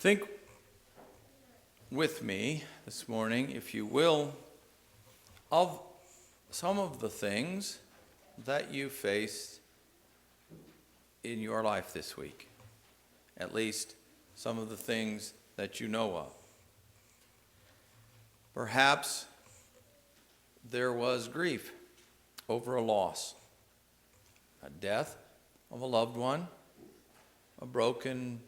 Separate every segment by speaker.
Speaker 1: Think with me this morning, if you will, of some of the things that you faced in your life this week. At least some of the things that you know of. Perhaps there was grief over a loss, a death of a loved one, a broken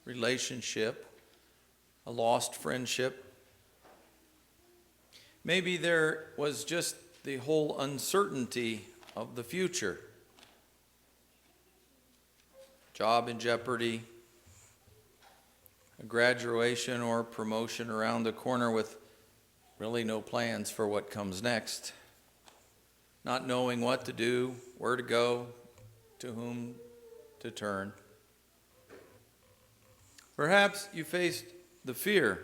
Speaker 1: relationship, a lost friendship. Maybe there was just the whole uncertainty of the future. Job in jeopardy, a graduation or promotion around the corner with really no plans for what comes next. Not knowing what to do, where to go, to whom to turn. Perhaps you faced the fear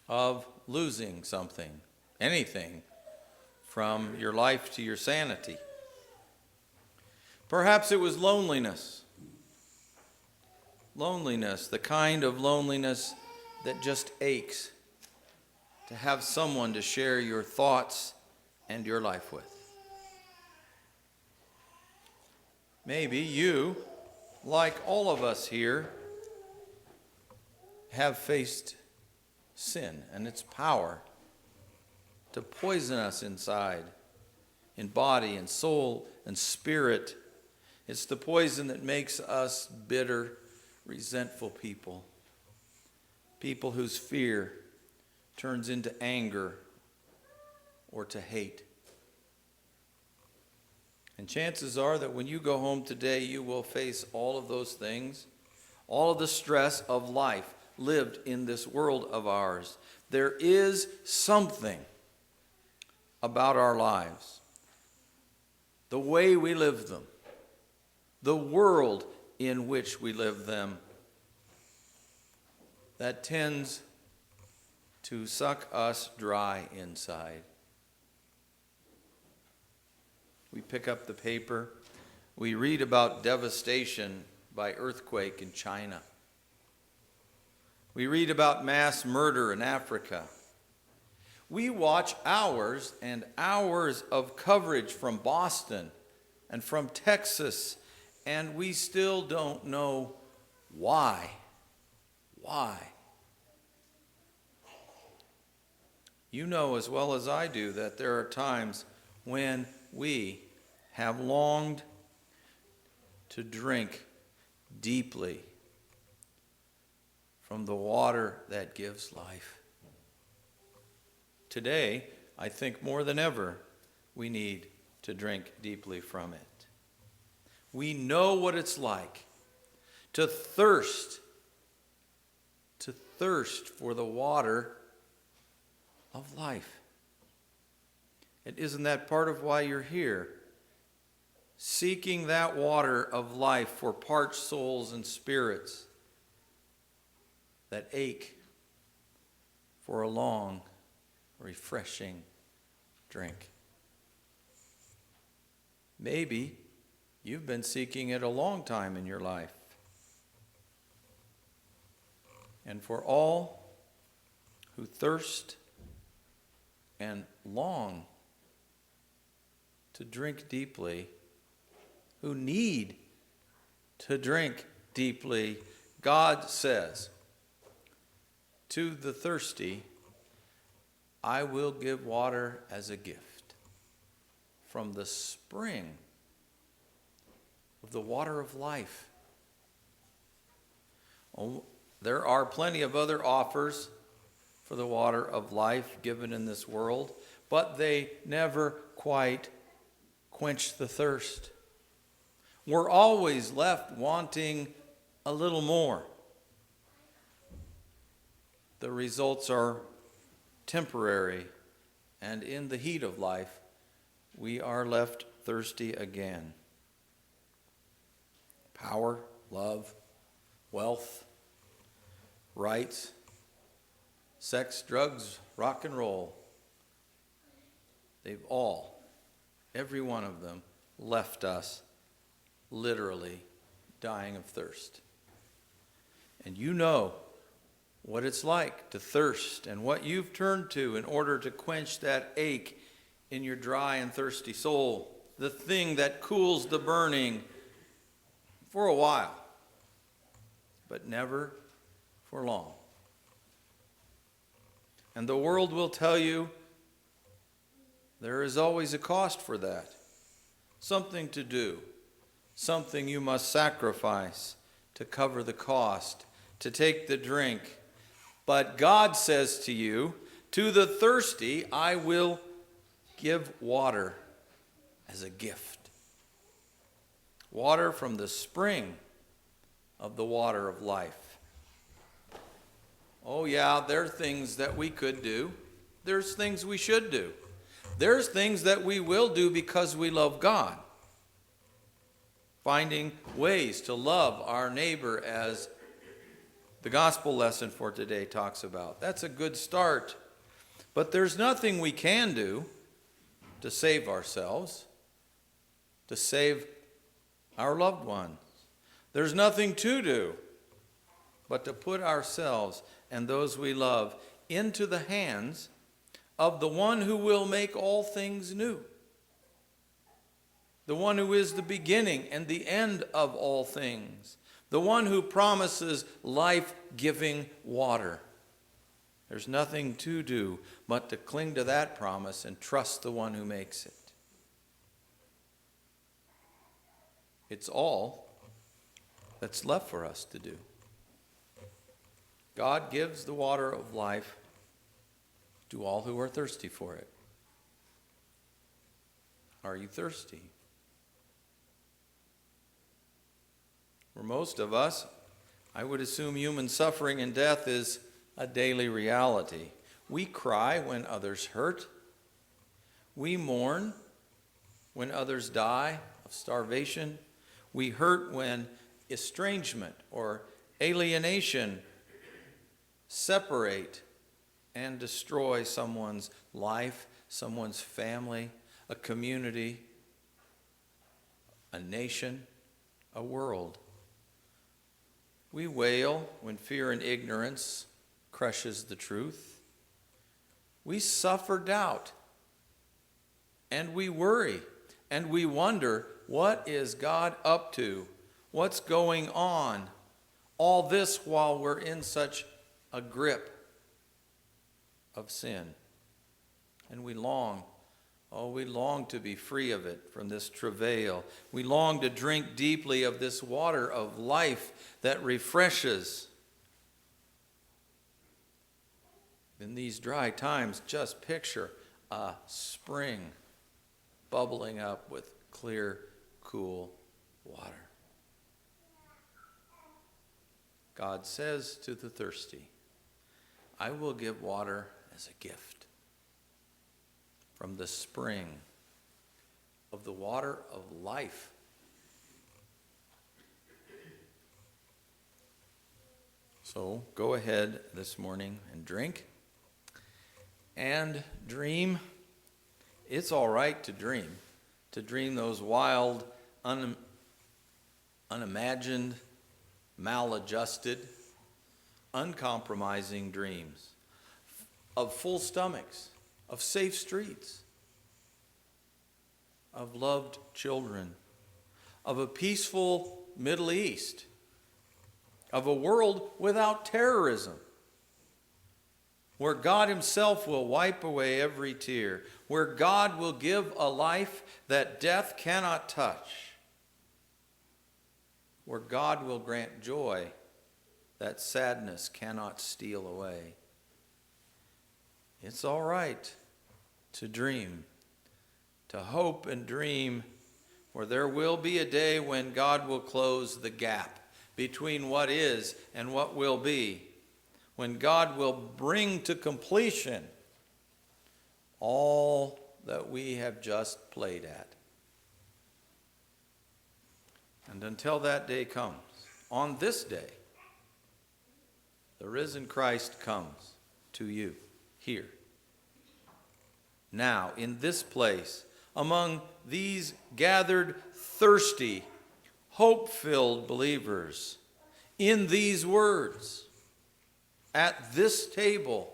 Speaker 1: of losing something, anything, from your life to your sanity. Perhaps it was loneliness. Loneliness, the kind of loneliness that just aches to have someone to share your thoughts and your life with. Maybe you, like all of us here, have faced sin and its power to poison us inside, in body and soul and spirit. It's the poison that makes us bitter, resentful people, people whose fear turns into anger or to hate. And chances are that when you go home today, you will face all of those things, all of the stress of life lived in this world of ours. There is something about our lives, the way we live them, the world in which we live them, that tends to suck us dry inside. We pick up the paper, we read about devastation by earthquake in China. We read about mass murder in Africa. We watch hours and hours of coverage from Boston and from Texas, and we still don't know why. Why? You know as well as I do that there are times when we have longed to drink deeply from the water that gives life. Today, I think more than ever, we need to drink deeply from it. We know what it's like to thirst for the water of life. And isn't that part of why you're here? Seeking that water of life for parched souls and spirits that ache for a long, refreshing drink. Maybe you've been seeking it a long time in your life. And for all who thirst and long to drink deeply, who need to drink deeply, God says, to the thirsty, I will give water as a gift from the spring of the water of life. Oh, there are plenty of other offers for the water of life given in this world, but they never quite quench the thirst. We're always left wanting a little more. The results are temporary, and in the heat of life, we are left thirsty again. Power, love, wealth, rights, sex, drugs, rock and roll. They've all, every one of them, left us literally dying of thirst. And you know what it's like to thirst and what you've turned to in order to quench that ache in your dry and thirsty soul. The thing that cools the burning for a while, but never for long. And the world will tell you there is always a cost for that. Something to do, something you must sacrifice to cover the cost, to take the drink. But God says to you, to the thirsty I will give water as a gift. Water from the spring of the water of life. Oh yeah, there are things that we could do. There's things we should do. There's things that we will do because we love God. Finding ways to love our neighbor as the gospel lesson for today talks about. That's a good start. But there's nothing we can do to save ourselves, to save our loved ones. There's nothing to do but to put ourselves and those we love into the hands of the one who will make all things new. The one who is the beginning and the end of all things. The one who promises life-giving water. There's nothing to do but to cling to that promise and trust the one who makes it. It's all that's left for us to do. God gives the water of life to all who are thirsty for it. Are you thirsty? For most of us, I would assume human suffering and death is a daily reality. We cry when others hurt. We mourn when others die of starvation. We hurt when estrangement or alienation separate and destroy someone's life, someone's family, a community, a nation, a world. We wail when fear and ignorance crushes the truth. We suffer doubt, and we worry, and we wonder, what is God up to? What's going on? All this while we're in such a grip of sin. And we long to be free of it, from this travail. We long to drink deeply of this water of life that refreshes. In these dry times, just picture a spring bubbling up with clear, cool water. God says to the thirsty, I will give water as a gift from the spring of the water of life. So go ahead this morning and drink and dream. It's all right to dream those wild, unimagined, maladjusted, uncompromising dreams of full stomachs, of safe streets, of loved children, of a peaceful Middle East, of a world without terrorism, where God himself will wipe away every tear, where God will give a life that death cannot touch, where God will grant joy that sadness cannot steal away. It's all right to dream, to hope and dream, for there will be a day when God will close the gap between what is and what will be, when God will bring to completion all that we have just played at. And until that day comes, on this day, the risen Christ comes to you here, now, in this place, among these gathered, thirsty, hope-filled believers, in these words. At this table,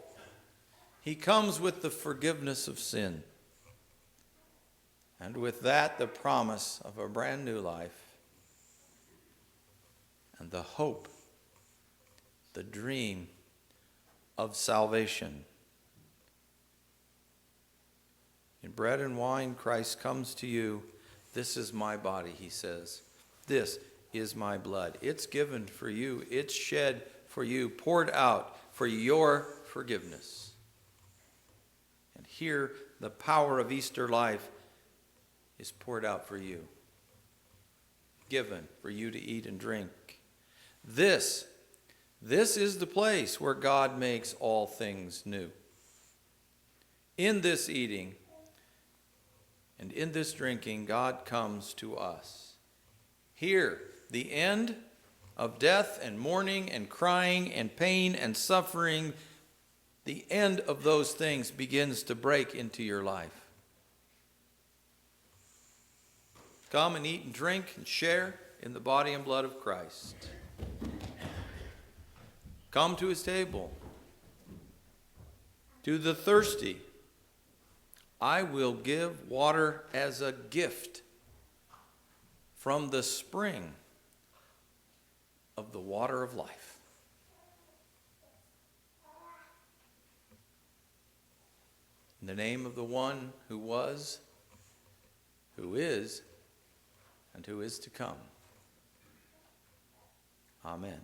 Speaker 1: he comes with the forgiveness of sin. And with that, the promise of a brand new life. And the hope, the dream of salvation. In bread and wine, Christ comes to you. This is my body, he says. This is my blood. It's given for you. It's shed for you, poured out for your forgiveness. And here, the power of Easter life is poured out for you, given for you to eat and drink. This is the place where God makes all things new. In this eating and in this drinking, God comes to us. Here, the end of death and mourning and crying and pain and suffering, the end of those things begins to break into your life. Come and eat and drink and share in the body and blood of Christ. Come to his table. To the thirsty, I will give water as a gift from the spring of the water of life. In the name of the one who was, who is, and who is to come. Amen.